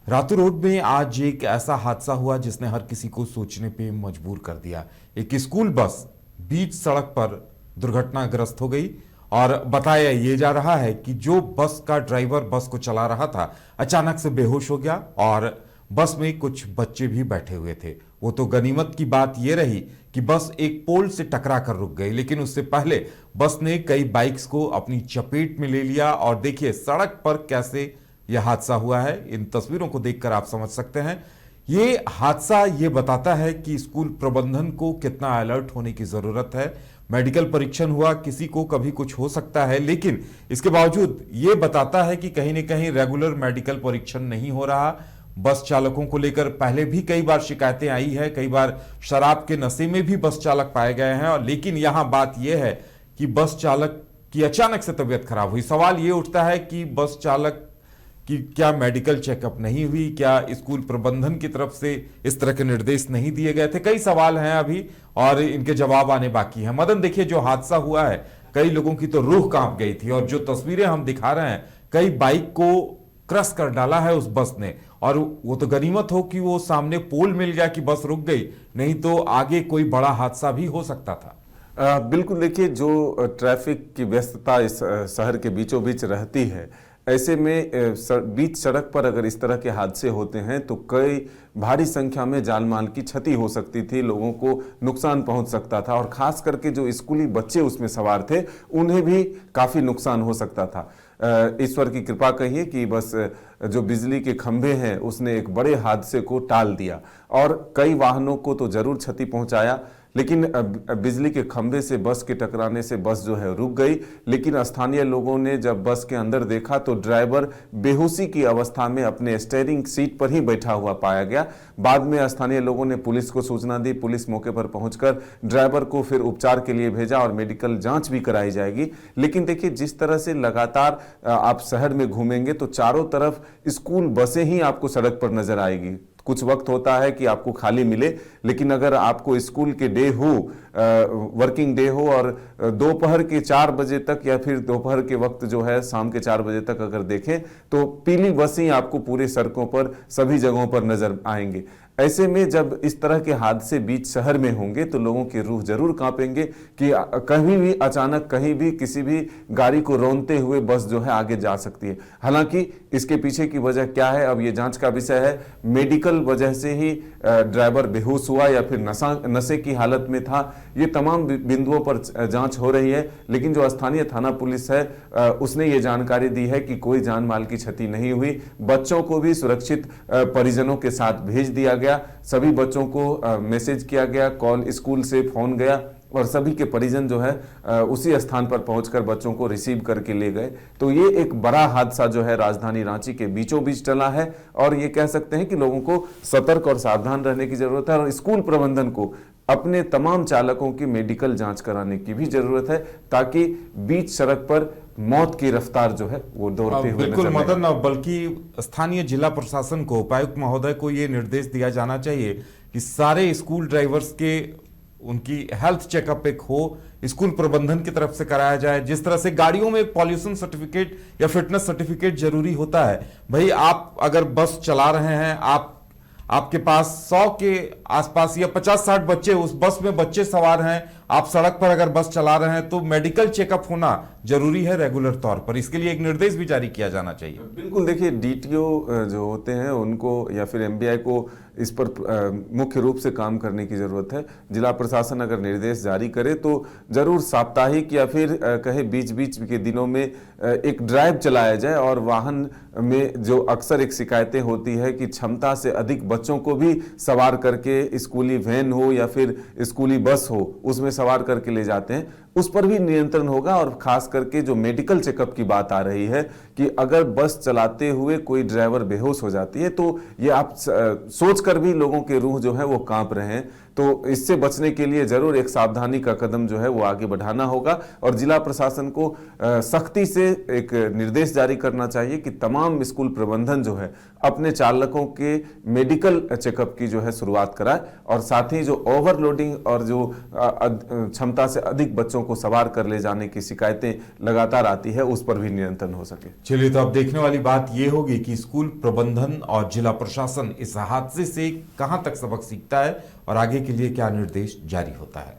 Ratu road में आज एक ऐसा हादसा हुआ जिसने हर किसी को सोचने पे मजबूर कर दिया। एक स्कूल बस बीच सड़क पर दुर्घटनाग्रस्त हो गई और बताया ये जा रहा है कि जो बस का ड्राइवर बस को चला रहा था अचानक से बेहोश हो गया और बस में कुछ बच्चे भी बैठे हुए थे। वो तो गनीमत की बात ये रही कि बस एक पोल से टकरा कर रुक गई, लेकिन उससे पहले बस ने कई बाइक्स को अपनी चपेट में ले लिया। और देखिए सड़क पर कैसे यह हादसा हुआ है, इन तस्वीरों को देखकर आप समझ सकते हैं। ये हादसा ये बताता है कि स्कूल प्रबंधन को कितना अलर्ट होने की जरूरत है। मेडिकल परीक्षण हुआ, किसी को कभी कुछ हो सकता है, लेकिन इसके बावजूद ये बताता है कि कहीं ना कहीं रेगुलर मेडिकल परीक्षण नहीं हो रहा। बस चालकों को लेकर पहले भी कई बार शिकायतें आई है, कई बार शराब के नशे में भी बस चालक पाए गए हैं। और लेकिन यहां बात यह है कि बस चालक की अचानक से तबीयत खराब हुई। सवाल यह उठता है कि बस चालक कि क्या मेडिकल चेकअप नहीं हुई, क्या स्कूल प्रबंधन की तरफ से इस तरह के निर्देश नहीं दिए गए थे। कई सवाल हैं अभी और इनके जवाब आने बाकी हैं। मदन देखिए जो हादसा हुआ है, कई लोगों की तो रूह कांप गई थी और जो तस्वीरें हम दिखा रहे हैं, कई बाइक को क्रश कर डाला है उस बस ने। और वो तो गनीमत हो कि वो सामने पोल मिल गया कि बस रुक गई, नहीं तो आगे कोई बड़ा हादसा भी हो सकता था। बिल्कुल देखिए, जो ट्रैफिक की व्यस्तता इस शहर के बीचों बीच रहती है, ऐसे में बीच सड़क पर अगर इस तरह के हादसे होते हैं तो कई भारी संख्या में जान माल की क्षति हो सकती थी, लोगों को नुकसान पहुंच सकता था और खास करके जो स्कूली बच्चे उसमें सवार थे उन्हें भी काफ़ी नुकसान हो सकता था। ईश्वर की कृपा कहिए कि बस जो बिजली के खंभे हैं उसने एक बड़े हादसे को टाल दिया और कई वाहनों को तो जरूर क्षति पहुंचाया, लेकिन बिजली के खंभे से बस के टकराने से बस जो है रुक गई। लेकिन स्थानीय लोगों ने जब बस के अंदर देखा तो ड्राइवर बेहोशी की अवस्था में अपने स्टीयरिंग सीट पर ही बैठा हुआ पाया गया। बाद में स्थानीय लोगों ने पुलिस को सूचना दी, पुलिस मौके पर पहुंचकर ड्राइवर को फिर उपचार के लिए भेजा और मेडिकल जांच भी कराई जाएगी। लेकिन देखिए जिस तरह से लगातार आप शहर में घूमेंगे तो चारों तरफ स्कूल बसें ही आपको सड़क पर नजर आएगी। कुछ वक्त होता है कि आपको खाली मिले, लेकिन अगर आपको स्कूल के डे हो, वर्किंग डे हो और दोपहर के 4 बजे तक या फिर दोपहर के वक्त जो है शाम के 4 बजे तक अगर देखें तो पीली बसें आपको पूरे सड़कों पर सभी जगहों पर नजर आएंगे। ऐसे में जब इस तरह के हादसे बीच शहर में होंगे तो लोगों की रूह जरूर कांपेंगे कि कहीं भी अचानक कहीं भी किसी भी गाड़ी को रौंदते हुए बस जो है आगे जा सकती है। हालांकि इसके पीछे की वजह क्या है अब ये जांच का विषय है। मेडिकल वजह से ही ड्राइवर बेहोश हुआ या फिर नशे की हालत में था, ये तमाम बिंदुओं पर जांच हो रही है। लेकिन जो स्थानीय थाना पुलिस है उसने ये जानकारी दी है कि कोई जान माल की क्षति नहीं हुई। बच्चों को भी सुरक्षित परिजनों के साथ भेज दिया गया, सभी बच्चों को मैसेज किया गया, कॉल स्कूल से फोन गया और सभी के परिजन जो है उसी स्थान पर पहुंचकर बच्चों को रिसीव करके ले गए। तो ये एक बड़ा हादसा जो है राजधानी रांची के बीचों बीच टला है और ये कह सकते हैं कि लोगों को सतर्क और सावधान रहने की जरूरत है और स्कूल प्रबंधन को अपने तमाम चालकों की मेडिकल जांच कराने की भी जरूरत है ताकि बीच सड़क पर मौत की रफ्तार जो है वो दौड़ते हुए बिल्कुल मदन, बल्कि स्थानीय जिला प्रशासन को, उपायुक्त महोदय को यह निर्देश दिया जाना चाहिए कि सारे स्कूल ड्राइवर्स के उनकी हेल्थ चेकअप एक हो, स्कूल प्रबंधन की तरफ से कराया जाए। जिस तरह से गाड़ियों में पॉल्यूशन सर्टिफिकेट या फिटनेस सर्टिफिकेट जरूरी होता है, भाई आप अगर बस चला रहे हैं, आपके पास 100 के आसपास या 50-60 बच्चे उस बस में बच्चे सवार हैं, आप सड़क पर अगर बस चला रहे हैं तो मेडिकल चेकअप होना जरूरी है रेगुलर तौर पर। इसके लिए एक निर्देश भी जारी किया जाना चाहिए। बिल्कुल देखिए, डीटीओ जो होते हैं उनको या फिर एमबीआई को इस पर मुख्य रूप से काम करने की जरूरत है। जिला प्रशासन अगर निर्देश जारी करे तो जरूर साप्ताहिक या फिर कहे बीच बीच के दिनों में एक ड्राइव चलाया जाए और वाहन में जो अक्सर एक शिकायतें होती है कि क्षमता से अधिक बच्चों को भी सवार करके स्कूली वैन हो या फिर स्कूली बस हो उसमें सवार करके ले जाते हैं, उस पर भी नियंत्रण होगा। और खास करके जो मेडिकल चेकअप की बात आ रही है कि अगर बस चलाते हुए कोई ड्राइवर बेहोश हो जाती है तो ये आप सोच कर भी लोगों के रूह जो है वो कांप रहे हैं। तो इससे बचने के लिए जरूर एक सावधानी का कदम जो है वो आगे बढ़ाना होगा और जिला प्रशासन को सख्ती से एक निर्देश जारी करना चाहिए कि तमाम स्कूल प्रबंधन जो है अपने चालकों के मेडिकल चेकअप की जो है शुरुआत कराए और साथ ही जो ओवरलोडिंग और जो क्षमता से अधिक बच्चों को सवार कर ले जाने की शिकायतें लगातार आती है उस पर भी नियंत्रण हो सके। चलिए, तो अब देखने वाली बात यह होगी कि स्कूल प्रबंधन और जिला प्रशासन इस हादसे से कहां तक सबक सीखता है और आगे के लिए क्या निर्देश जारी होता है।